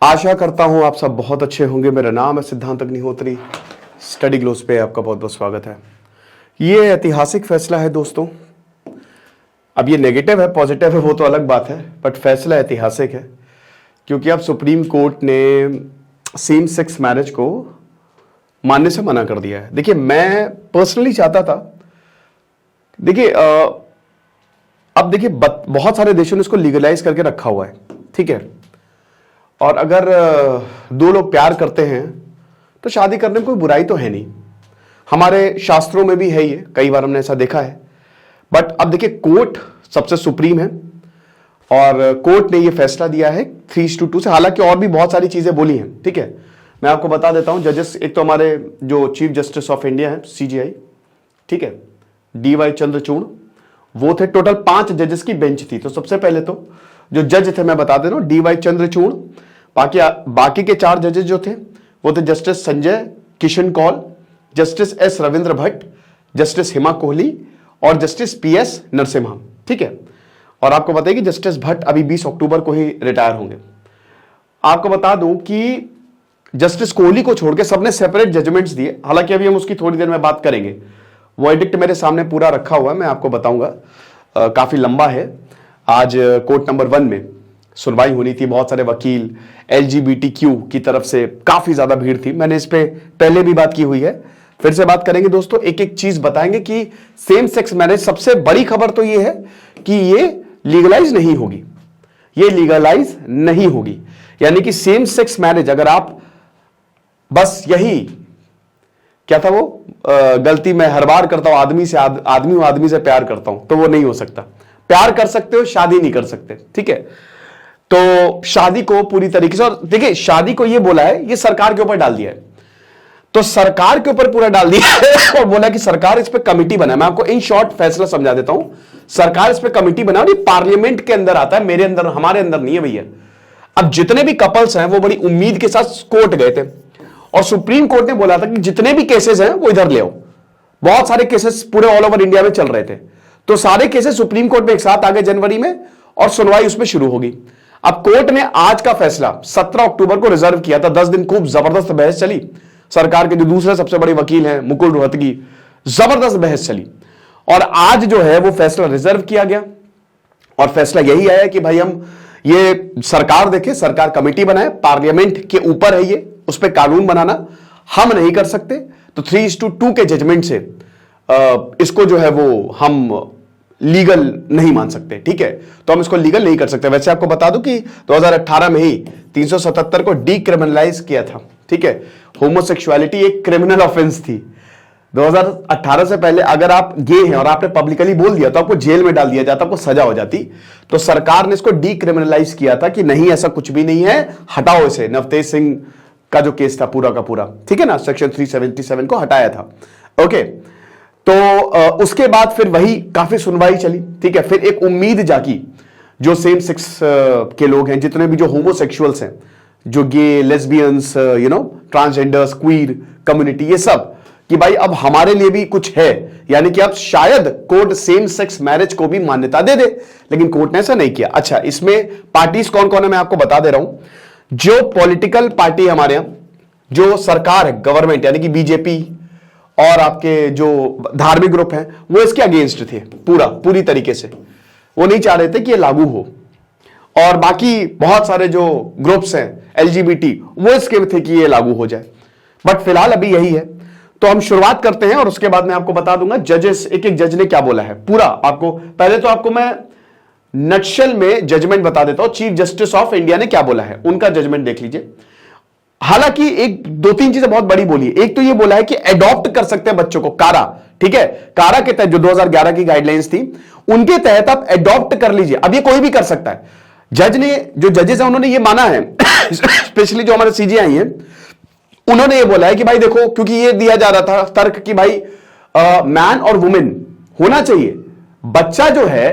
आशा करता हूं आप सब बहुत अच्छे होंगे। मेरा नाम है सिद्धांत अग्निहोत्री। स्टडी ग्लोस पे आपका बहुत बहुत स्वागत है। ये ऐतिहासिक फैसला है दोस्तों। अब ये नेगेटिव है पॉजिटिव है वो तो अलग बात है, बट फैसला ऐतिहासिक है क्योंकि अब सुप्रीम कोर्ट ने सेम सेक्स मैरिज को मानने से मना कर दिया है। देखिए, मैं पर्सनली चाहता था, देखिए अब देखिए बहुत सारे देशों ने इसको लीगलाइज करके रखा हुआ है, ठीक है। और अगर दो लोग प्यार करते हैं तो शादी करने में कोई बुराई तो है नहीं, हमारे शास्त्रों में भी है ये, कई बार हमने ऐसा देखा है। बट अब देखिए, कोर्ट सबसे सुप्रीम है और कोर्ट ने ये फैसला दिया है 3:2 से। हालांकि और भी बहुत सारी चीजें बोली हैं, ठीक है। मैं आपको बता देता हूं, जजेस एक तो हमारे जो चीफ जस्टिस ऑफ इंडिया है CJI, ठीक है, DY चंद्रचूड़, वो थे। टोटल 5 जजेस की बेंच थी। तो सबसे पहले तो जो जज थे मैं बता दे रहा हूं, DY चंद्रचूड़। बाकी के 4 जजेस जो थे वो थे justice Sanjay Kishan Kaul, justice S Ravindra Bhat, justice Hima Kohli और जस्टिस PS नरसिम्हा, ठीक है। और आपको बताइए कि जस्टिस भट्ट अभी 20 अक्टूबर को ही रिटायर होंगे। आपको बता दूं कि जस्टिस कोहली को छोड़ के सबने सेपरेट जजमेंट्स दिए। हालांकि अभी हम उसकी थोड़ी देर में बात करेंगे। वो एडिक्ट मेरे सामने पूरा रखा हुआ है, मैं आपको बताऊंगा। काफी लंबा है। आज कोर्ट नंबर 1 में सुनवाई होनी थी। बहुत सारे वकील, LGBTQ की तरफ से काफी ज्यादा भीड़ थी। मैंने इस पे पहले भी बात की हुई है, फिर से बात करेंगे दोस्तों। एक एक चीज बताएंगे कि सेम सेक्स मैरिज, सबसे बड़ी खबर तो ये है कि ये लीगलाइज नहीं होगी, ये लीगलाइज नहीं होगी। यानी कि सेम सेक्स मैरिज, अगर आप बस यही क्या था वो गलती मैं हर बार करता हूं, आदमी से प्यार करता हूं, तो वो नहीं हो सकता। प्यार कर सकते हो, शादी नहीं कर सकते, ठीक है। तो शादी को पूरी तरीके से, और देखिए शादी को ये बोला है, ये सरकार के ऊपर डाल दिया है, तो सरकार के ऊपर पूरा डाल दिया है और बोला कि सरकार इस पे कमिटी बनाए। मैं आपको इन शॉर्ट फैसला समझा देता हूं। सरकार इस पे कमिटी बनाए और ये पार्लियामेंट के अंदर आता है, मेरे अंदर, हमारे अंदर नहीं है भैया। अब जितने भी कपल्स हैं वो बड़ी उम्मीद के साथ कोर्ट गए थे और सुप्रीम कोर्ट ने बोला था कि जितने भी केसेस हैं वो इधर ले आओ। बहुत सारे केसेस पूरे ऑल ओवर इंडिया में चल रहे थे, तो सारे केसेस सुप्रीम कोर्ट में एक साथ आ गए जनवरी में और सुनवाई उसमें शुरू होगी। अब कोर्ट ने आज का फैसला 17 अक्टूबर को रिजर्व किया था। 10 दिन खूब जबरदस्त बहस चली। सरकार के जो दूसरे सबसे बड़े वकील हैं मुकुल रोहतगी, जबरदस्त बहस चली और आज जो है वो फैसला रिजर्व किया गया और फैसला यही आया कि भाई हम ये सरकार देखे, सरकार कमेटी बनाए, पार्लियामेंट के ऊपर है ये, उस पर कानून बनाना हम नहीं कर सकते। तो 3:2 के जजमेंट से इसको जो है वो हम लीगल नहीं मान सकते, ठीक है। तो हम इसको लीगल नहीं कर सकते। वैसे आपको बता दूं कि 2018 में ही 377 को डीक्रिमिनलाइज किया था, ठीक है। होमोसेक्सुअलिटी एक क्रिमिनल ऑफेंस थी। 2018 से पहले अगर आप गे हैं और आपने पब्लिकली बोल दिया तो आपको जेल में डाल दिया जाता, आपको सजा हो जाती। तो सरकार ने इसको डीक्रिमिनलाइज किया था कि नहीं, ऐसा कुछ भी नहीं है, हटाओ इसे। नवतेज सिंह का जो केस था पूरा का पूरा, ठीक है ना, सेक्शन 377 को हटाया था, ओके। तो उसके बाद फिर वही काफी सुनवाई चली, ठीक है। फिर एक उम्मीद जागी जो सेम सेक्स के लोग हैं, जितने भी जो होमोसेक्सुअल्स हैं, जो गे, लेस्बियंस, ट्रांसजेंडर्स, क्वीर कम्युनिटी, ये सब, कि भाई अब हमारे लिए भी कुछ है। यानी कि अब शायद कोर्ट सेम सेक्स मैरिज को भी मान्यता दे दे, लेकिन कोर्ट ने ऐसा नहीं किया। अच्छा, इसमें पार्टीज कौन कौन है मैं आपको बता दे रहा हूं। जो पॉलिटिकल पार्टी हमारे यहां, जो सरकार है, गवर्नमेंट, यानी कि बीजेपी और आपके जो धार्मिक ग्रुप हैं, वो इसके अगेंस्ट थे पूरी तरीके से। वो नहीं चाह रहे थे कि ये लागू हो। और बाकी बहुत सारे जो ग्रुप्स हैं LGBT, वो इसके थे कि ये लागू हो जाए। बट फिलहाल अभी यही है। तो हम शुरुआत करते हैं और उसके बाद मैं आपको बता दूंगा जजेस, एक एक जज ने क्या बोला है पूरा। आपको पहले तो आपको मैं नटशल में जजमेंट बता देता हूं। चीफ जस्टिस ऑफ इंडिया ने क्या बोला है, उनका जजमेंट देख लीजिए। हालांकि एक 2-3 चीजें बहुत बड़ी बोली है। एक तो ये बोला है कि एडॉप्ट कर सकते हैं बच्चों को, कारा, ठीक है। कारा के तहत जो 2011 की गाइडलाइंस थी, उनके तहत आप एडॉप्ट कर लीजिए। अब ये कोई भी कर सकता है। जज ने, जो जजेस हैं, उन्होंने ये माना है स्पेशली जो हमारे CJI हैं, उन्होंने ये बोला है कि भाई देखो, क्योंकि ये दिया जा रहा था तर्क कि भाई मैन और वुमेन होना चाहिए। बच्चा जो है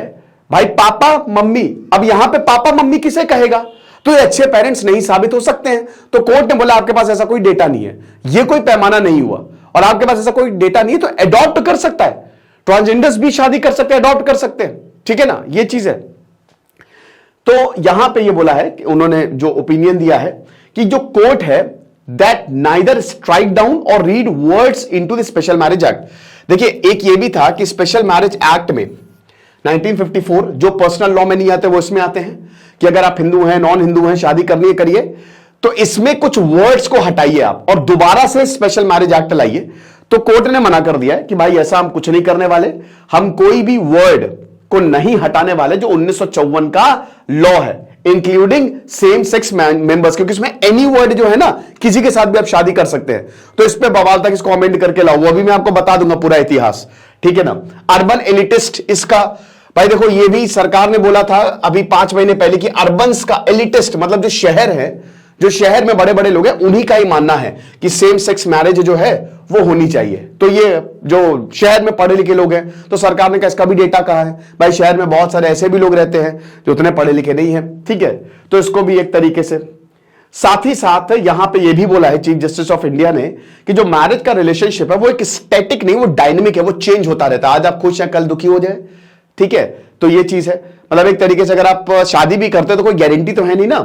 भाई पापा मम्मी, अब यहां पे पापा मम्मी किसे कहेगा, तो ये अच्छे पेरेंट्स नहीं साबित हो सकते हैं। तो कोर्ट ने बोला आपके पास ऐसा कोई डेटा नहीं है, ये कोई पैमाना नहीं हुआ और आपके पास ऐसा कोई डेटा नहीं है, तो एडॉप्ट कर सकता है। ट्रांसजेंडर्स भी शादी कर सकते हैं, एडॉप्ट कर सकते हैं, ठीक है ना, ये चीज है। तो यहां पे ये बोला है कि उन्होंने जो ओपिनियन दिया है कि जो कोर्ट है दैट नाइदर स्ट्राइक डाउन और read words into the special marriage act. देखिए एक ये भी था कि स्पेशल मैरिज एक्ट में 1954 जो पर्सनल लॉ में नहीं आते वो इसमें आते हैं कि अगर आप हिंदू हैं नॉन हिंदू हैं शादी करनी है करिए, तो इसमें कुछ वर्ड्स को हटाइए आप और दोबारा से स्पेशल मैरिज एक्ट लाइए। तो कोर्ट ने मना कर दिया है कि भाई ऐसा हम कुछ नहीं करने वाले, हम कोई भी वर्ड को नहीं हटाने वाले जो 1954 का लॉ है, इंक्लूडिंग सेम सेक्स मेंबर्स, क्योंकि इसमें एनी वर्ड जो है ना किसी के साथ भी आप शादी कर सकते हैं। तो इस पे बवाल तक इसको अमेंड करके लाओ, वो अभी मैं आपको बता दूंगा पूरा इतिहास, ठीक है ना। अर्बन एलिटिस्ट, इसका भाई देखो ये भी सरकार ने बोला था अभी 5 महीने पहले कि अर्बन्स का एलिटिस्ट मतलब जो शहर है, जो शहर में बड़े बड़े लोग हैं उन्हीं का ही मानना है कि सेम सेक्स मैरिज जो है वो होनी चाहिए। तो ये जो शहर में पढ़े लिखे लोग हैं, तो सरकार ने इसका भी डेटा कहा है भाई शहर में बहुत सारे ऐसे भी लोग रहते हैं जो उतने पढ़े लिखे नहीं हैं, ठीक है। तो इसको भी एक तरीके से साथ ही साथ यहां पे ये भी बोला है चीफ जस्टिस ऑफ इंडिया ने कि जो मैरिज का रिलेशनशिप है वो एक स्टैटिक नहीं, वो डायनेमिक है, वो चेंज होता रहता है। आज आप खुश हैं कल दुखी हो जाए, ठीक है। तो ये चीज है, मतलब एक तरीके से अगर आप शादी भी करते हो तो कोई गारंटी तो है नहीं ना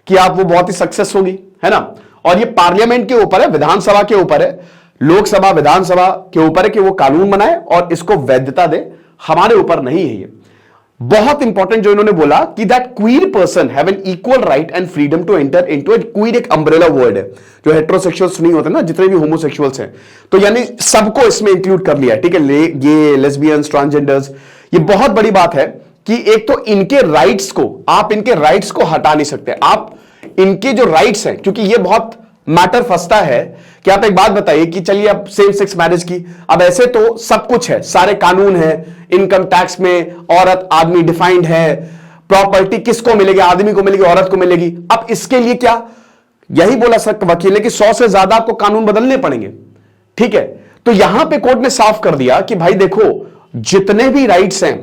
कि आप वो बहुत ही सक्सेस होगी, है ना। और ये पार्लियामेंट के ऊपर है, विधानसभा के ऊपर है, लोकसभा विधानसभा के ऊपर है कि वो कानून बनाए और इसको वैधता दे, हमारे ऊपर नहीं है ये। बहुत इंपॉर्टेंट जो इन्होंने बोला कि that queer person have an equal right and freedom to enter into it. Queer एक अम्ब्रेला वर्ड है, जो हेटेरोसेक्सुअल्स नहीं होते ना, जितने भी होमोसेक्सुअल्स हैं, तो यानी सबको इसमें इंक्लूड कर लिया, ठीक है। ये लेस्बियंस, ट्रांसजेंडर्स, ये बहुत बड़ी बात है कि एक तो इनके राइट्स को आप इनके राइट्स को हटा नहीं सकते, आप इनके जो राइट्स हैं, क्योंकि ये बहुत मैटर फंसता है कि आप एक बात बताइए कि चलिए अब सेम सेक्स मैरिज की, अब ऐसे तो सब कुछ है, सारे कानून है, इनकम टैक्स में औरत आदमी डिफाइंड है, प्रॉपर्टी किसको मिलेगी, आदमी को मिलेगी, औरत को मिलेगी। अब इसके लिए क्या, यही बोला सर वकील ने कि 100 से ज्यादा आपको कानून बदलने पड़ेंगे, ठीक है। तो यहां पे कोर्ट ने साफ कर दिया कि भाई देखो जितने भी राइट्स हैं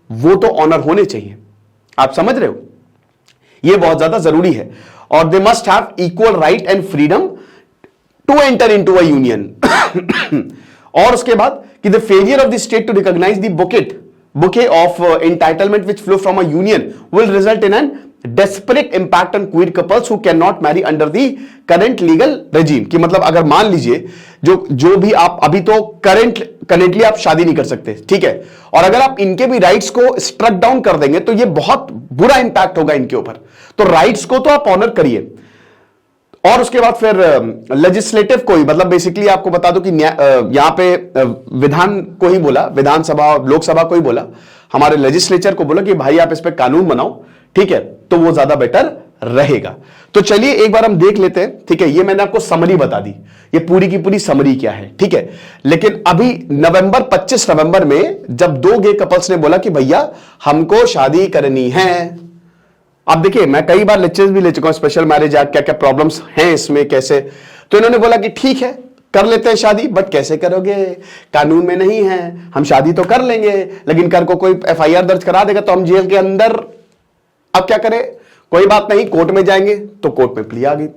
वो तो ऑनर होने चाहिए, आप समझ रहे हो, ये बहुत ज्यादा जरूरी है। और they must have equal right and freedom to enter into a union. और उसके बाद कि the failure of the state to recognise the bouquet of entitlement which flow from a union will result in an desperate impact on queer couples who can not marry under the current legal regime. कि मतलब अगर मान लीजिए जो भी आप अभी तो करेंटली आप शादी नहीं कर सकते, ठीक है, और अगर आप इनके भी राइट्स को स्ट्रक डाउन कर देंगे तो ये बहुत बुरा इंपैक्ट होगा इनके ऊपर। तो राइट्स को तो आप ऑनर करिए। और उसके बाद फिर लेजिस्लेटिव को ही, मतलब बेसिकली आपको बता दो कि यहां पे विधान को ही बोला, विधानसभा लोकसभा को ही बोला, हमारे लेजिस्लेचर को बोला कि भाई आप इस पे कानून बनाओ, ठीक है, तो वो ज्यादा बेटर रहेगा। तो चलिए एक बार हम देख लेते हैं, ठीक है। ये मैंने आपको समरी बता दी, ये पूरी की पूरी समरी क्या है, ठीक है। लेकिन अभी 25 नवंबर में जब 2 गे कपल्स ने बोला कि भैया हमको शादी करनी है, अब देखिए मैं कई बार लेक्चर्स भी ले चुका हूं स्पेशल मैरिज एक्ट, क्या क्या प्रॉब्लम्स हैं इसमें, कैसे, तो इन्होंने बोला कि ठीक है कर लेते हैं शादी, बट कैसे करोगे, कानून में नहीं है, हम शादी तो कर लेंगे लेकिन कल को कोई FIR दर्ज करा देगा तो हम जेल के अंदर, अब क्या करें, कोई बात नहीं, कोर्ट में जाएंगे। तो कोर्ट में प्ली आ गई।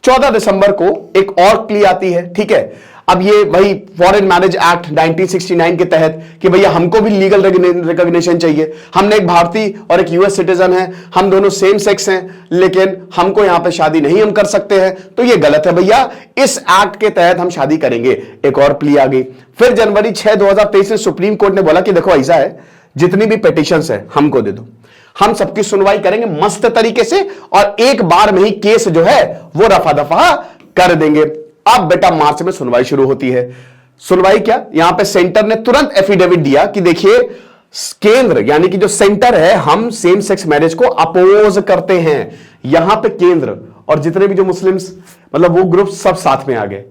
14 दिसंबर को एक और प्ली आती है, ठीक है। अब ये वही फॉरेन मैरिज एक्ट 1969 के तहत कि भैया हमको भी लीगल रिकॉग्निशन चाहिए, हमने एक भारतीय और एक US सिटीजन है, हम दोनों सेम सेक्स हैं, लेकिन हमको यहां पे शादी नहीं हम कर सकते हैं, तो ये गलत है भैया, इस एक्ट के तहत हम शादी करेंगे। एक और प्ली आ गई। फिर जनवरी 6, 2023 में सुप्रीम कोर्ट ने बोला कि देखो ऐसा है, जितनी भी पिटिशंस है हमको दे दो, हम सबकी सुनवाई करेंगे मस्त तरीके से और एक बार में ही केस जो है वो रफा दफा कर देंगे। अब बेटा मार्च में सुनवाई शुरू होती है। सुनवाई क्या, यहां पे सेंटर ने तुरंत एफिडेविट दिया कि देखिए केंद्र यानी कि जो सेंटर है, हम सेम सेक्स मैरिज को अपोज करते हैं। यहां पे केंद्र और जितने भी जो मुस्लिम्स मतलब वो ग्रुप सब साथ में आ गए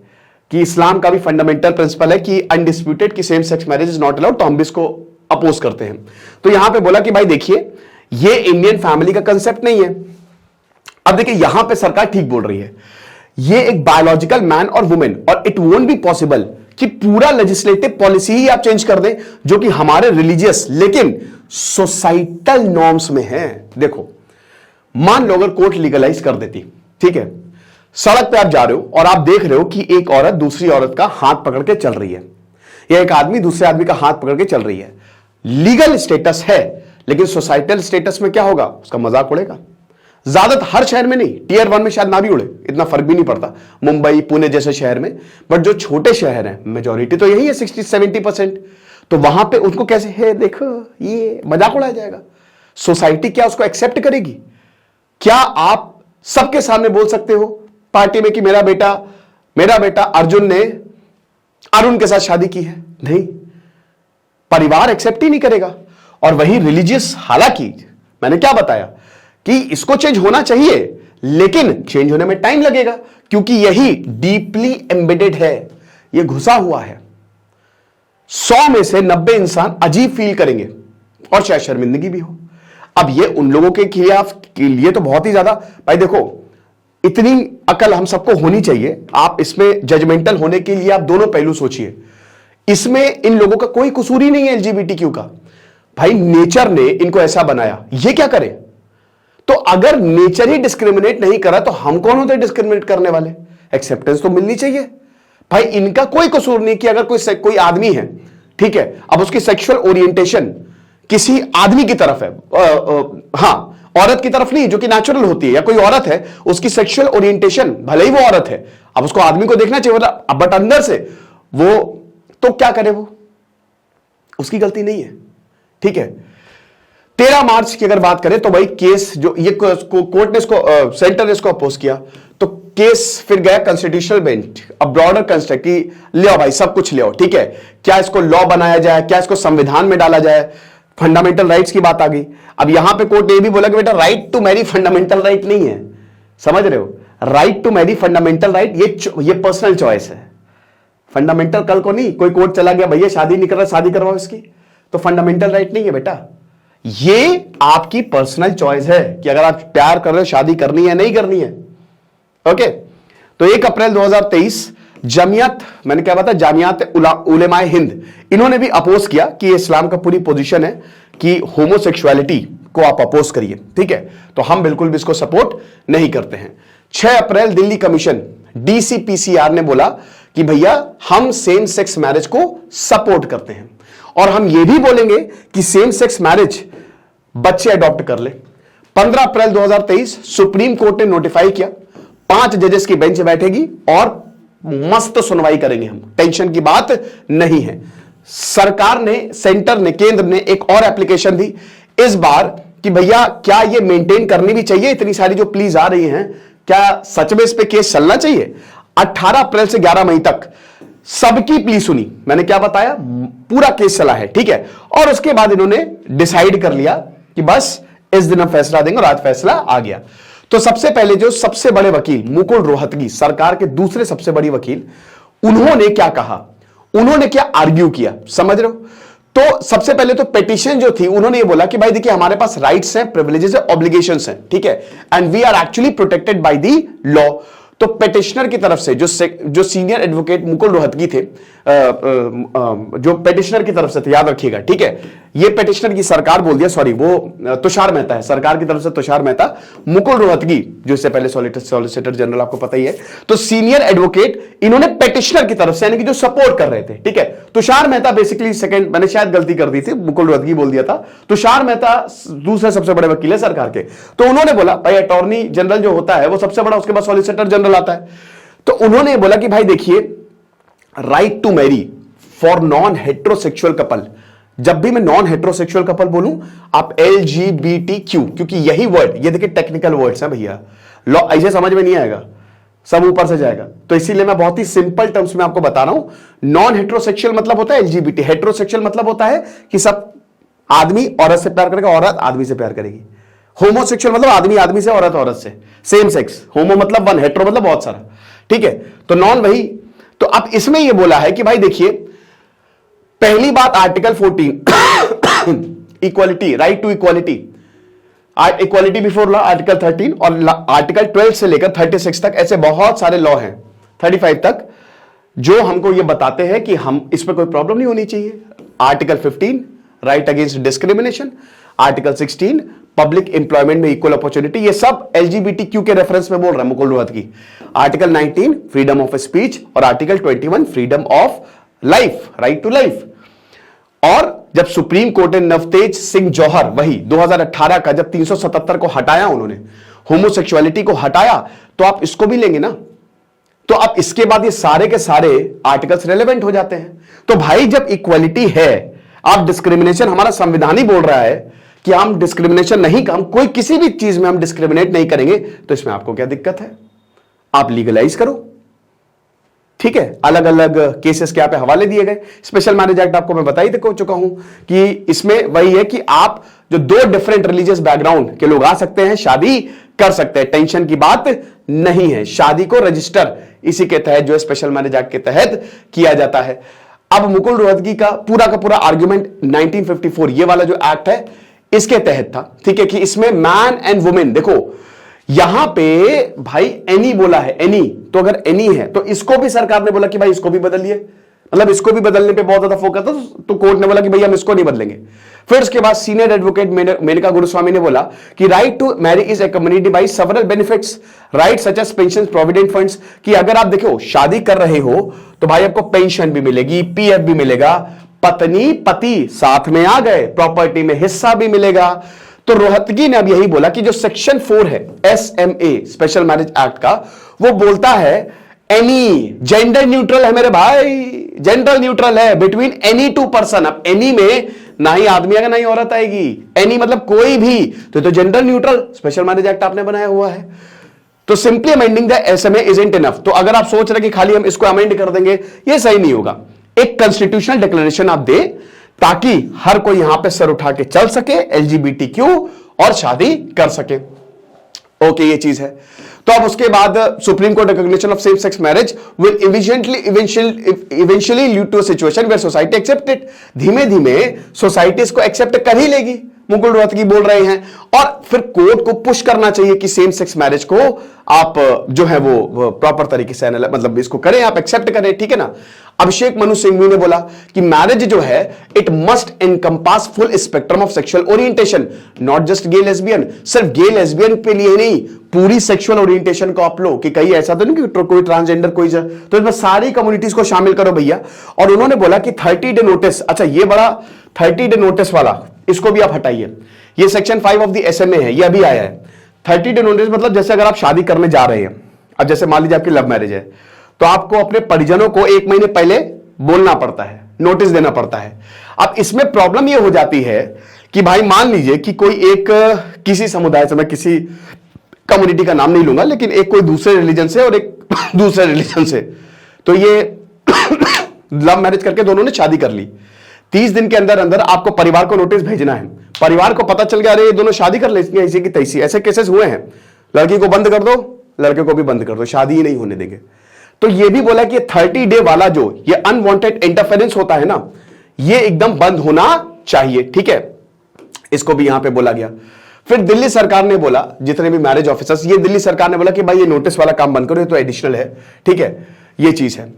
कि इस्लाम का भी फंडामेंटल प्रिंसिपल है कि अनडिस्प्यूटेड कि same sex marriage is not allowed, तो हम भी इसको अपोज करते हैं। तो यहां पे बोला कि भाई देखिए ये इंडियन फैमिली का कंसेप्ट नहीं है। अब देखिए यहां पे सरकार ठीक बोल रही है, ये एक बायोलॉजिकल मैन और वुमेन, और इट वोंट बी पॉसिबल कि पूरा लेजिस्लेटिव पॉलिसी ही आप चेंज कर दें जो कि हमारे रिलीजियस लेकिन सोसाइटल नॉर्म्स में है। देखो मान लो अगर कोर्ट लीगलाइज कर देती, ठीक है, सड़क पे आप जा रहे हो और आप देख रहे हो कि एक औरत दूसरी औरत का हाथ पकड़ के चल रही है, या एक आदमी दूसरे आदमी का हाथ पकड़ के चल रही है, लीगल स्टेटस है, लेकिन सोसाइटल स्टेटस में क्या होगा, उसका मजाक उड़ेगा। ज्यादातर हर शहर में नहीं, टियर 1 में शायद ना भी उड़े, इतना फर्क भी नहीं पड़ता, मुंबई पुणे जैसे शहर में, बट जो छोटे शहर हैं मेजोरिटी तो यही है 60-70%, तो वहां पे उनको कैसे है, देखो ये मजाक उड़ाया जाएगा। सोसाइटी क्या उसको एक्सेप्ट करेगी? क्या आप सबके सामने बोल सकते हो पार्टी में कि मेरा बेटा अर्जुन ने अरुण के साथ शादी की है? नहीं, परिवार एक्सेप्ट ही नहीं करेगा। और वही रिलीजियस, हालांकि मैंने क्या बताया कि इसको चेंज होना चाहिए, लेकिन चेंज होने में टाइम लगेगा, क्योंकि यही डीपली एम्बेडेड है, यह घुसा हुआ है। 100 में से 90 इंसान अजीब फील करेंगे और शायद शर्मिंदगी भी हो। अब ये उन लोगों के खिलाफ के लिए तो बहुत ही ज्यादा, भाई देखो इतनी अकल हम सबको होनी चाहिए। आप इसमें जजमेंटल होने के लिए आप दोनों पहलू सोचिए। इसमें इन लोगों का कोई कसूर ही नहीं है एलजीबीटीक्यू का, भाई नेचर ने इनको ऐसा बनाया, ये क्या करें? तो अगर नेचर ही डिस्क्रिमिनेट नहीं करा तो हम कौन होते डिस्क्रिमिनेट करने वाले? एक्सेप्टेंस तो मिलनी चाहिए। भाई इनका कोई कसूर नहीं कि अगर कोई आदमी है, ठीक है, अब उसकी सेक्सुअल ओरिएंटेशन किसी आदमी की तरफ है, औरत की तरफ नहीं, जो कि नेचुरल होती है, या कोई औरत है उसकी सेक्सुअल ओरिएंटेशन भले ही वो औरत है, अब उसको आदमी को देखना चाहिए, बट अंदर से वो, तो क्या करे, वो उसकी गलती नहीं है, ठीक है। 13 मार्च की अगर बात करें तो भाई केस जो ये कोर्ट ने इसको सेंटर ने इसको अपोज किया, तो केस फिर गया कॉन्स्टिट्यूशनल बेंच, अब ब्रॉडर कंस्ट्रक्ट की ले आओ भाई, सब कुछ ले आओ, ठीक है, क्या इसको लॉ बनाया जाए, क्या इसको संविधान में डाला जाए, फंडामेंटल राइट्स की बात आ गई। अब यहां पे कोर्ट ने ये भी बोला कि बेटा right to marry fundamental right नहीं है, समझ रहे हो? Right to marry fundamental right, ये पर्सनल चॉइस है। फंडामेंटल कल को नहीं कोई कोर्ट चला गया, भैया शादी नहीं कर रहा, शादी करवाओ इसकी, तो फंडामेंटल राइट नहीं है बेटा, ये आपकी पर्सनल चॉइस है कि अगर आप प्यार कर रहे हो, शादी करनी है नहीं करनी है। ओके, तो 1 अप्रैल 2023 जमियत, मैंने क्या बताया, जामियात उलेमाए हिंद, इन्होंने भी अपोज किया कि इस्लाम का पूरी पोजीशन है कि होमोसेक्सुअलिटी को आप अपोज करिए, ठीक है, तो हम बिल्कुल भी इसको सपोर्ट नहीं करते हैं। 6 अप्रैल दिल्ली कमीशन DCPCR ने बोला कि भैया हम सेम सेक्स मैरिज को सपोर्ट करते हैं, और हम ये भी बोलेंगे कि सेम सेक्स मैरिज बच्चे अडॉप्ट कर ले। 15 अप्रैल 2023 सुप्रीम कोर्ट ने नोटिफाई किया, 5 जजेस की बेंच बैठेगी और मस्त सुनवाई करेंगे हम, टेंशन की बात नहीं है। सरकार ने, सेंटर ने, केंद्र ने एक और एप्लीकेशन दी इस बार कि भैया क्या ये मेंटेन करनी भी चाहिए, इतनी सारी जो प्लीज आ रही हैं, क्या सच में इस पे केस चलना चाहिए? 18 अप्रैल से 11 मई तक सबकी प्ली सुनी, मैंने क्या बताया, पूरा केस चला है, ठीक है, और उसके बाद इन्होंने डिसाइड कर लिया कि बस इस दिन हम फैसला देंगे, और आज फैसला आ गया। तो सबसे पहले जो सबसे बड़े वकील मुकुल रोहतगी, सरकार के दूसरे सबसे बड़ी वकील, उन्होंने क्या कहा, उन्होंने क्या आर्ग्यू किया, समझ रहे हो? तो सबसे पहले तो पिटीशन जो थी, उन्होंने ये बोला कि भाई देखिए हमारे पास राइट्स हैं, प्रिविलेजेस है, ऑब्लिगेशंस हैं, ठीक है, and we are actually protected by the law. तो पिटिशनर की तरफ से जो सीनियर एडवोकेट मुकुल रोहतगी थे, जो पिटिशनर की तरफ से थे, याद रखिएगा, ठीक है, ये पिटिशनर की सरकार बोल दिया, सॉरी वो तुषार मेहता है, सरकार की तरफ से तुषार मेहता, मुकुल रोहतगी जो इससे पहले सॉलिसिटर जनरल, आपको पता ही है, तो सीनियर एडवोकेट इन्होंने पिटिशनर की तरफ से, यानी कि जो सपोर्ट कर रहे थे, ठीक है, तुषार मेहता बेसिकली सेकंड, मैंने शायद गलती कर दी थी, मुकुल रोहतगी बोल दिया था, तुषार मेहता दूसरे सबसे बड़े वकील है सरकार के, तो उन्होंने बोला भाई अटॉर्नी जनरल जो होता है वो सबसे बड़ा, उसके बाद सॉलिसिटर जनरल आता है, तो उन्होंने बोला कि भाई देखिए right to marry for non heterosexual couple, जब भी मैं नॉन हेट्रोसेक्सुअल कपल बोलूं आप LGBTQ, क्योंकि यही वर्ड, ये देखिए टेक्निकल वर्ड्स हैं भैया, लॉ ऐसे समझ में नहीं आएगा, सब ऊपर से जाएगा, तो इसीलिए मैं बहुत ही सिंपल टर्म्स में आपको बता रहा हूं। नॉन हेट्रोसेक्सुअल मतलब होता है LGBT, हेट्रोसेक्सुअल मतलब होता है कि सब आदमी औरत से प्यार करेगा, औरत आदमी से प्यार करेगी। होमोसेक्सुअल मतलब आदमी आदमी से, औरत औरत से, सेम सेक्स, होमो मतलब 1, हेट्रो मतलब बहुत सारा, ठीक है, तो नॉन वही। तो अब इसमें यह बोला है कि भाई देखिए पहली बात article 14 equality, right to equality, equality before law article 13, और आर्टिकल 12 से लेकर 36 तक, ऐसे बहुत सारे लॉ हैं 35 तक, जो हमको ये बताते हैं कि हम इस पर कोई प्रॉब्लम नहीं होनी चाहिए। Article 15 right against discrimination, article 16 public employment में इक्वल अपॉर्चुनिटी, ये सब LGBTQ के रेफरेंस में बोल रहा है Mukul Rohatgi. Article 19 freedom of speech, और article 21 freedom of life, right to life. और जब सुप्रीम कोर्ट ने नवतेज सिंह जौहर, वही 2018 का, जब 377 को हटाया, उन्होंने होमोसेक्सुअलिटी को हटाया, तो आप इसको भी लेंगे ना। तो अब इसके बाद ये सारे के सारे आर्टिकल्स रेलेवेंट हो जाते हैं। तो भाई जब इक्वालिटी है, आप डिस्क्रिमिनेशन, हमारा संविधान ही बोल रहा है कि हम डिस्क्रिमिनेशन नहीं, हम कोई किसी भी चीज में हम डिस्क्रिमिनेट नहीं करेंगे, तो इसमें आपको क्या दिक्कत है? आप लीगलाइज करो, ठीक है। अलग अलग केसेस के यहाँ पे हवाले दिए गए। स्पेशल मैरिज एक्ट आपको मैं बता ही चुका हूं कि इसमें वही है कि आप जो दो डिफरेंट रिलीजियस बैकग्राउंड के लोग आ सकते हैं, शादी कर सकते हैं, टेंशन की बात नहीं है। शादी को रजिस्टर इसी के तहत जो है स्पेशल मैरिज एक्ट के तहत किया जाता है। अब मुकुल रोहतगी का पूरा आर्ग्यूमेंट 1954 ये वाला जो एक्ट है इसके तहत था, ठीक है, कि इसमें मैन एंड वुमेन, देखो यहां पे भाई एनी बोला है, एनी, तो अगर एनी है तो इसको भी सरकार ने बोला कि भाई इसको भी बदलिए, मतलब इसको भी बदलने पे बहुत ज्यादा फोकस था, तो कोर्ट ने बोला कि भाई हम इसको नहीं बदलेंगे। फिर उसके बाद सीनियर एडवोकेट मेनका गुरुस्वामी ने बोला कि right to marry is accompanied by several benefits, right such as pension, provident funds, कि अगर आप देखो शादी कर रहे हो तो भाई आपको पेंशन भी मिलेगी, पीएफ भी मिलेगा, पत्नी पति साथ में आ गए, प्रॉपर्टी में हिस्सा भी मिलेगा। तो रोहतगी ने अब यही बोला कि जो सेक्शन 4 है SMA स्पेशल मैरिज एक्ट का, वो बोलता है एनी, जेंडर न्यूट्रल है मेरे भाई, जेंडर न्यूट्रल है, बिटवीन एनी टू पर्सन। अब एनी में ना ही आदमी आएगा ना ही औरत आएगी, एनी मतलब कोई भी, तो gender neutral special marriage act आपने बनाया हुआ है। तो simply amending the SMA isn't enough. तो अगर आप सोच रहे कि खाली हम इसको अमेंड कर देंगे, ये सही नहीं होगा। एक कॉन्स्टिट्यूशनल डिक्लेरेशन आप दे ताकि हर कोई यहां पे सर उठा के चल सके, LGBTQ और शादी कर सके। ओके, ये चीज है। तो अब उसके बाद supreme court recognition of same sex marriage will eventually lead to a situation where society accept it. धीमे धीमे सोसाइटी इसको एक्सेप्ट कर ही लेगी, मुकुल रोहतगी बोल रहे हैं। और फिर कोर्ट को पुश करना चाहिए कि सेम सेक्स मैरिज को आप जो है वो प्रॉपर तरीके से मतलब इसको करें, आप एक्सेप्ट करें, ठीक है ना। अभिषेक मनु सिंघवी ने बोला कि मैरिज जो है it must encompass full spectrum of sexual orientation, not just gay lesbian. सिर्फ गे लेस्बियन पे लिए नहीं, पूरी सेक्सुअल ओरिएंटेशन को आप लो, कि कहीं ऐसा तो नहीं कि कोई ट्रांसजेंडर कोई, तो इसमें सारी कम्युनिटीज को शामिल करो भैया। और उन्होंने बोला कि 30 डे नोटिस, अच्छा ये बड़ा 30 डे नोटिस वाला, इसको भी आप हटाइए। ये सेक्शन 5 ऑफ द SMA है, ये अभी आया है। 30 डे नोटिस मतलब जैसे अगर आप शादी करने जा रहे हैं, अब जैसे मान लीजिए आपकी लव मैरिज है, तो आपको अपने परिजनों को 1 महीने पहले बोलना पड़ता है, नोटिस देना पड़ता है। अब इसमें प्रॉब्लम ये हो जाती है कि भाई मान लीजिए कि कोई एक किसी समुदाय से, मैं किसी कम्युनिटी का नाम नहीं लूंगा, लेकिन एक कोई दूसरे रिलीजन से और एक दूसरे रिलीजन से, तो ये लव मैरिज करके दोनों ने शादी कर ली। 30 दिन के अंदर अंदर आपको परिवार को नोटिस भेजना है। परिवार को पता चल गया अरे ये दोनों शादी कर लेती हैं ऐसी की तैसी, ऐसे केसेस हुए हैं। लड़की को बंद कर दो, लड़के को भी बंद कर दो, शादी ही नहीं होने देंगे। तो ये भी बोला कि 30 डे वाला जो ये अनवांटेड इंटरफेरेंस होता है ना, ये एकदम बंद होना चाहिए, ठीक है। इसको भी यहां पे बोला गया। फिर दिल्ली सरकार ने बोला, जितने भी मैरिज ऑफिसर्स, ये दिल्ली सरकार ने बोला कि भाई ये नोटिस वाला काम बंद करो, ये तो एडिशनल है, ठीक है, ये चीज है,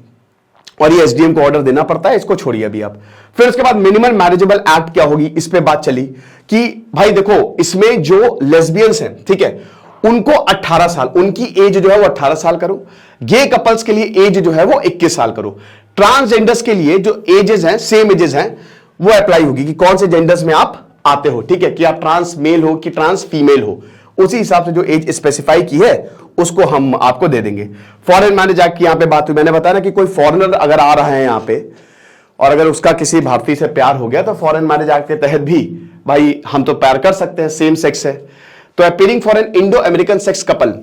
और ये SDM को ऑर्डर देना पड़ता है, इसको छोड़िए अभी आप। फिर उसके बाद मिनिमम मैरिजेबल एक्ट क्या होगी, इस पे बात चली कि भाई देखो इसमें जो लेस्बियंस हैं, ठीक है, उनको 18 साल, उनकी एज जो है वो 18 साल करो। गे कपल्स के लिए एज जो है वो 21 साल करो। ट्रांसजेंडर्स के लिए जो एजेस हैं, सेम एजेस हैं, वो अप्लाई होगी कि कौन से जेंडर्स में आप आते हो, ठीक है, कि आप ट्रांस मेल हो कि ट्रांस फीमेल हो, उसी हिसाब से जो एज स्पेसिफाई की है उसको हम आपको दे देंगे। फॉरेन मैरिज एक्ट की यहां पे बात हुई, मैंने बताया ना कि कोई फॉरेनर अगर आ रहा है यहां पे और अगर उसका किसी भारतीय से प्यार हो गया, तो फॉरेन मैरिज एक्ट के तहत भी भाई हम तो प्यार कर सकते हैं, सेम सेक्स है। तो appearing for an Indo American sex couple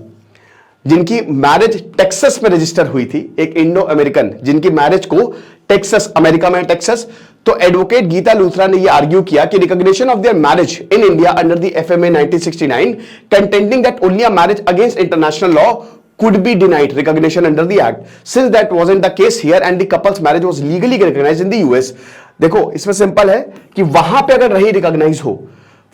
जिनकी मैरिज टेक्सास में रजिस्टर हुई थी, एक इंडो अमेरिकन जिनकी मैरिज को टेक्सास, अमेरिका में टेक्सास, तो एडवोकेट गीता लूथरा ने यह आर्ग्यू किया कि recognition of their marriage in India under the FMA 1969 contending that only a marriage against international law could be denied recognition under the act since that wasn't the case here and the couple's marriage was legally recognized in the US। देखो इसमें simple है कि वहां पे अगर रही recognise हो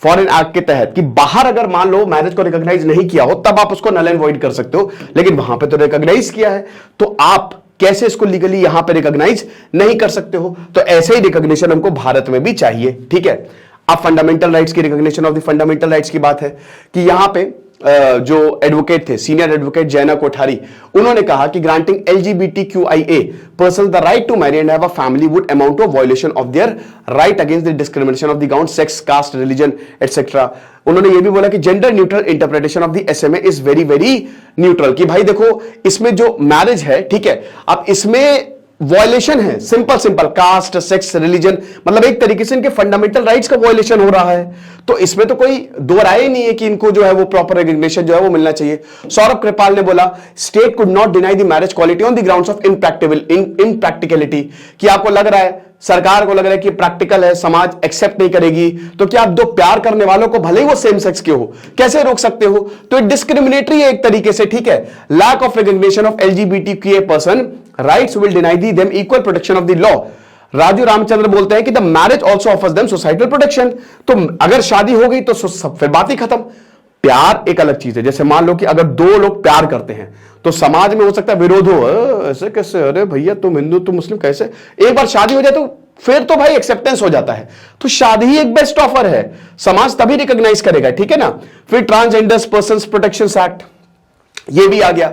foreign act के तहत, कि बाहर अगर मान लो मैरिज को रिकॉग्नाइज नहीं किया हो, तब आप उसको नल एंड वॉइड कर सकते हो, लेकिन वहां पे तो रिकॉग्नाइज किया है, तो आप कैसे इसको लीगली यहां पे रिकॉग्नाइज नहीं कर सकते हो। तो ऐसे ही रिकॉग्निशन हमको भारत में भी चाहिए, ठीक है। अब फंडामेंटल राइट्स की recognition of the fundamental rights की बात है कि यहां पे जो एडवोकेट थे, सीनियर एडवोकेट जैना कोठारी, उन्होंने कहा कि granting LGBTQIA person the right to marry and have a family would amount to violation of their right against the discrimination of the ground sex, caste, religion etcetera. उन्होंने यह भी बोला कि gender neutral interpretation of the SMA is very very neutral, कि भाई देखो इसमें जो मैरिज है, ठीक है, अब इसमें वायलेशन है, सिंपल कास्ट, सेक्स, रिलीजन, मतलब एक तरीके से इनके फंडामेंटल राइट्स का वायलेशन हो रहा है। तो इसमें तो कोई दो राय ही नहीं है कि इनको जो है वो प्रॉपर रिकग्निशन जो है वो मिलना चाहिए। सौरभ कृपाल ने बोला state could not deny the marriage quality on the grounds of impracticality, कि आपको लग रहा है, सरकार को लग रहा है कि प्रैक्टिकल है, समाज एक्सेप्ट नहीं करेगी, तो क्या आप दो प्यार करने वालों को भले ही वो सेम सेक्स के हो कैसे रोक सकते हो? तो डिस्क्रिमिनेटरी है एक तरीके से, ठीक है। Lack of recognition of LGBTQIA person rights will deny them equal protection of the law. Raju Ramchandra बोलते हैं कि the marriage also offers them societal protection. तो अगर शादी हो गई तो फिर बात ही खत्म। प्यार एक अलग चीज है, जैसे मान लो कि अगर दो लोग प्यार करते हैं तो समाज में हो सकता है विरोध हो, ऐसे कैसे, अरे भैया तुम हिंदू तुम मुस्लिम कैसे। एक बार शादी हो जाए तो फिर तो भाई एक्सेप्टेंस हो जाता है, तो शादी ही एक बेस्ट ऑफर है, समाज तभी रिकॉग्नाइज करेगा, ठीक है ना। फिर ट्रांसजेंडर्स पर्संस प्रोटेक्शन एक्ट ये भी आ गया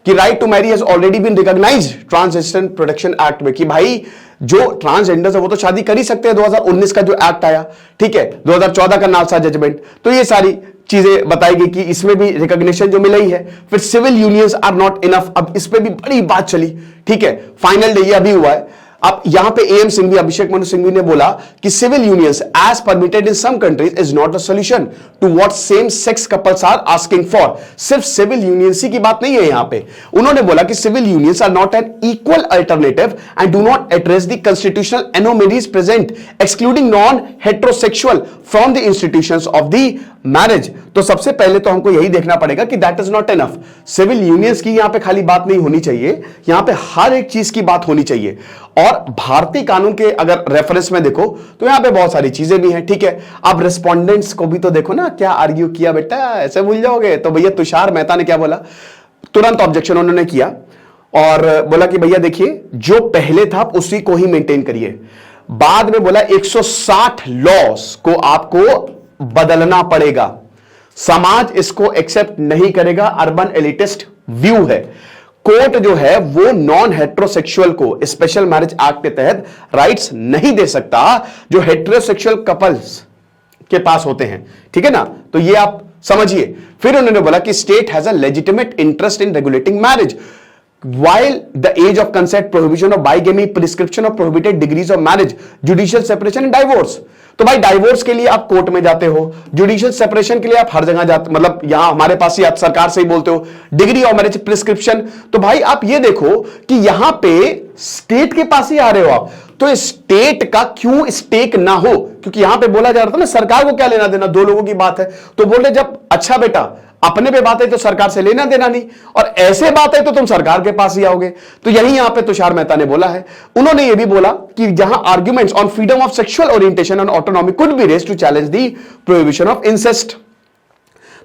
कि right to marry has already been recognised transgender protection act में, कि भाई जो ट्रांसजेंडर्स है वो तो शादी कर ही सकते हैं। 2019 का जो एक्ट आया, ठीक है, 2014 का नालसा जजमेंट, तो ये सारी चीजें बताई गई कि इसमें भी रिकॉग्निशन जो मिला ही है। फिर civil unions are not enough, अब इस पे भी बड़ी बात चली, ठीक है, फाइनल डे ये अभी हुआ है। अब यहां पे AM सिंघवी, अभिषेक मनु सिंघवी ने बोला कि civil unions as permitted in some countries is not a solution to what same sex couples are asking for. सिर्फ सिविल यूनियंस की बात नहीं है यहां पे, उन्होंने बोला कि civil unions are not an equal alternative and do not address the constitutional anomalies present excluding non heterosexual from the institutions of the marriage. तो सबसे पहले तो हमको यही देखना पड़ेगा कि that is not enough. Civil unions की यहां पे खाली बात नहीं होनी चाहिए, यहां पे हर एक चीज की बात होनी चाहिए। और भारतीय कानून के अगर रेफरेंस में देखो तो यहां पे बहुत सारी चीजें भी हैं, ठीक है। अब रिस्पोंडेंट्स को भी तो देखो ना, क्या आर्ग्यू किया बेटा, ऐसे भूल जाओगे। तो भैया तुषार मेहता ने क्या बोला, तुरंत ऑब्जेक्शन उन्होंने किया और बोला कि भैया देखिए जो पहले था उसी को ही मेंटेन करिए। बाद में बोला 160 लॉस को आपको बदलना पड़ेगा, समाज इसको एक्सेप्ट नहीं करेगा, अर्बन एलिटिस्ट व्यू है। कोर्ट जो है वो नॉन हेट्रोसेक्सुअल को स्पेशल मैरिज एक्ट के तहत राइट्स नहीं दे सकता जो हेट्रोसेक्सुअल कपल्स के पास होते हैं, ठीक है ना। तो ये आप समझिए। फिर उन्होंने बोला कि state has a legitimate interest in regulating marriage while the age of consent, prohibition of bigamy, prescription of prohibited degrees of marriage, judicial separation and divorce। तो भाई डाइवोर्स के लिए आप कोर्ट में जाते हो, जुडिशियल सेपरेशन के लिए आप हर जगह जाते, मतलब यहां हमारे पास ही आप सरकार से ही बोलते हो, डिग्री ऑफ मैरिज, प्रिस्क्रिप्शन। तो भाई आप ये देखो कि यहां पे स्टेट के पास ही आ रहे हो आप, तो स्टेट का क्यों स्टेक ना हो, क्योंकि यहां पे बोला जा रहा था ना सरकार को क्या लेना देना, दो लोगों की बात है। तो बोल रहे जब अच्छा बेटा अपने पे बात है तो सरकार से लेना देना नहीं, और ऐसे बात है तो तुम सरकार के पास ही आओगे। तो यही यहां पे तुषार मेहता ने बोला है। उन्होंने यह भी बोला कि जहां arguments on freedom of sexual orientation and autonomy could be raised to challenge the prohibition of incest.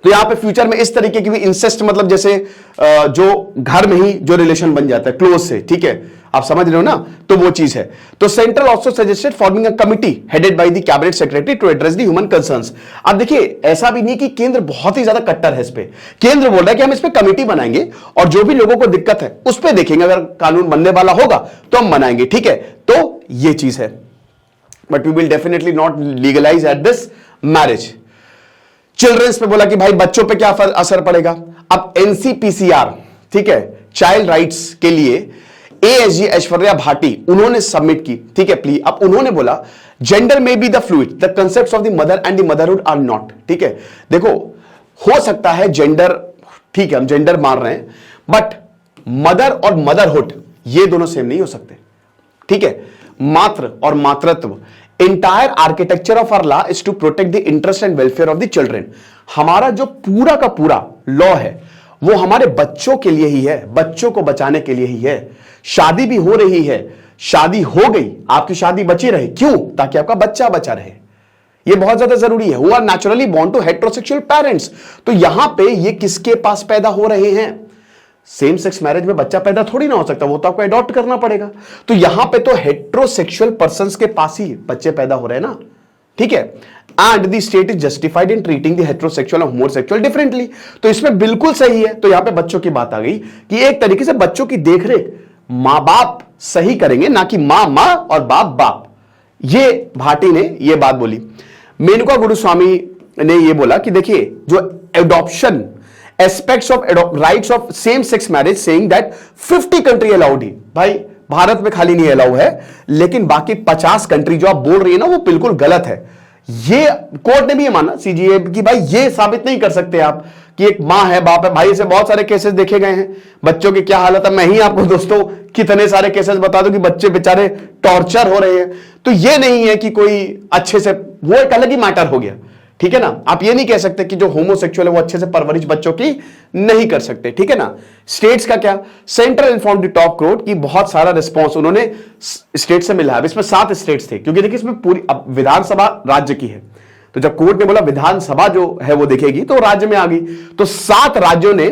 तो यहां पे फ्यूचर में इस तरीके की भी इंसेस्ट, मतलब जैसे जो घर में ही जो रिलेशन बन जाता है क्लोज से, ठीक है, आप समझ रहे हो ना, तो वो चीज है। तो central also suggested forming a committee headed by the cabinet secretary to address the human concerns. अब देखिए ऐसा भी नहीं कि केंद्र बहुत ही ज्यादा कट्टर है इस पे, केंद्र बोल रहा है कि हम इस पे कमिटी बनाएंगे और जो भी लोगों को दिक्कत है उस पे देखेंगे, अगर कानून बनने वाला होगा तो हम बनाएंगे, ठीक है। तो ये चीज है, but we will definitely not legalise at this marriage. Childrens पे बोला कि भाई बच्चों पे क्या असर पड़ेगा। अब NCPCR, ठीक है, चाइल्ड राइट्स के लिए ASG ऐश्वर्या भाटी उन्होंने सबमिट की, ठीक है, प्ली। अब उन्होंने बोला gender may be the fluid, the concepts of the mother and the motherhood are not, ठीक है। देखो हो सकता है जेंडर, ठीक है, हम जेंडर मान रहे हैं, बट मदर और मदरहुड ये दोनों सेम नहीं हो सकते, ठीक है। मात्र और मातृत्व, entire architecture of our law is to protect the interest and welfare of the children. हमारा जो पूरा का पूरा लॉ है वो हमारे बच्चों के लिए ही है, बच्चों को बचाने के लिए ही है। शादी भी हो रही है, शादी हो गई, आपकी शादी बची रहे, क्यों? ताकि आपका बच्चा बचा रहे, ये बहुत ज्यादा जरूरी है। Who are naturally born to heterosexual parents, तो यहां पे ये किसके पास पैदा हो रहे हैं? सेम सेक्स मैरिज में बच्चा पैदा थोड़ी ना हो सकता, वो तो आपको अडॉप्ट करना पड़ेगा। तो यहां पे तो हेट्रोसेक्सुअल पर्संस के पास ही बच्चे पैदा हो रहे हैं ना, ठीक है, and the state is justified in treating the heterosexual और होमोसेक्सुअल डिफरेंटली। तो इसमें बिल्कुल सही है। तो यहां पे बच्चों की बात आ गई कि एक तरीके से बच्चों की देखरेख मां बाप सही करेंगे, ना कि मां मां और बाप बाप। ये भाटी ने ये बात बोली। मेनका गुरुस्वामी ने ये बोला कि देखिए जो adoption aspects of rights of same sex marriage saying that 50 country allowed ही। भाई भारत में खाली नहीं अलाउ है, लेकिन बाकी 50 कंट्री जो आप बोल रही है ना वो बिल्कुल गलत है। ये कोर्ट ने भी ये माना सीजीए कि भाई ये साबित नहीं कर सकते आप कि एक मां है बाप है। भाई ऐसे बहुत सारे केसेस देखे गए हैं, बच्चों की क्या हालत है। मैं ही आपको दोस्तों कितने सारे केसेस बता दूं कि बच्चे बेचारे टॉर्चर हो रहे हैं। तो ये नहीं है कि कोई अच्छे से, वो एक अलग ही मैटर हो गया, ठीक है ना। आप ये नहीं कह सकते कि जो होमोसेक्सुअल है वो अच्छे से परवरिश बच्चों की नहीं कर सकते, ठीक है ना। स्टेट्स का क्या, central informed the top court की बहुत सारा रिस्पॉन्स उन्होंने स्टेट से मिला है। इसमें 7 स्टेट्स थे, क्योंकि देखिए इसमें पूरी अब विधानसभा राज्य की है, तो जब कोर्ट ने बोला विधानसभा जो है वो देखेगी तो राज्य में आ गई। तो 7 राज्यों ने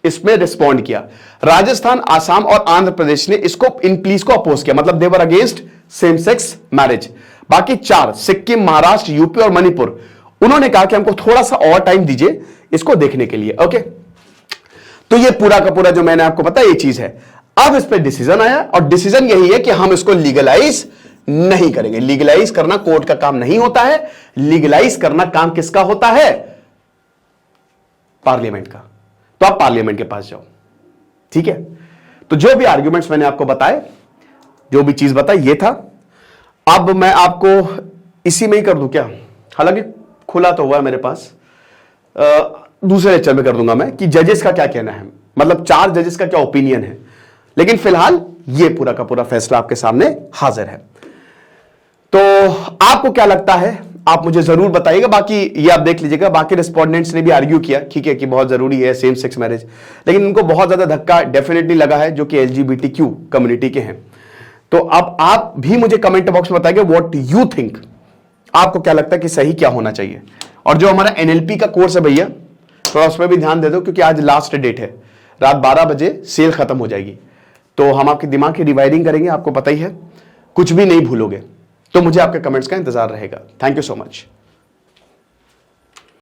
इसमें रिस्पॉन्ड किया। राजस्थान, आसाम और आंध्र प्रदेश ने इसको इन प्लीज को अपोज किया, मतलब देवर अगेंस्ट सेम सेक्स मैरिज। बाकी 4 सिक्किम, महाराष्ट्र, यूपी और मणिपुर, उन्होंने कहा कि हमको थोड़ा सा और टाइम दीजिए इसको देखने के लिए। ओके, तो ये पूरा का पूरा जो मैंने आपको बताया ये चीज है। अब इस पे डिसीजन आया और डिसीजन यही है कि हम इसको लीगलाइज नहीं करेंगे। लीगलाइज करना कोर्ट का काम नहीं होता है, लीगलाइज करना काम किसका होता है, पार्लियामेंट का। तो आप पार्लियामेंट के पास जाओ, ठीक है। तो जो भी आर्ग्यूमेंट्स मैंने आपको बताए, जो भी चीज बताई ये था। अब मैं आपको इसी में ही कर दूं क्या, हालांकि खुला तो हुआ है मेरे पास, दूसरे लेक्चर में कर दूंगा मैं कि जजेस का क्या कहना है, मतलब 4 जजेस का क्या ओपिनियन है। लेकिन फिलहाल ये पूरा का पूरा फैसला आपके सामने हाजिर है। तो आपको क्या लगता है आप मुझे जरूर बताइएगा। बाकी ये आप देख लीजिएगा, बाकी रिस्पोंडेंट्स ने भी आर्ग्यू किया, ठीक है, कि बहुत जरूरी है सेम सेक्स मैरिज, लेकिन उनको बहुत ज्यादा धक्का डेफिनेटली लगा है जो कि LGBTQ कम्युनिटी के हैं। तो अब आप भी मुझे कमेंट बॉक्स में बताइए व्हाट यू थिंक, आपको क्या लगता है कि सही क्या होना चाहिए। और जो हमारा NLP का कोर्स है भैया, थोड़ा उस पर भी ध्यान दे दो, क्योंकि आज लास्ट डेट है, रात 12 बजे सेल खत्म हो जाएगी। तो हम आपके दिमाग की रिवायरिंग करेंगे, आपको पता ही है, कुछ भी नहीं भूलोगे। तो मुझे आपके कमेंट्स का इंतजार रहेगा। Thank you so much.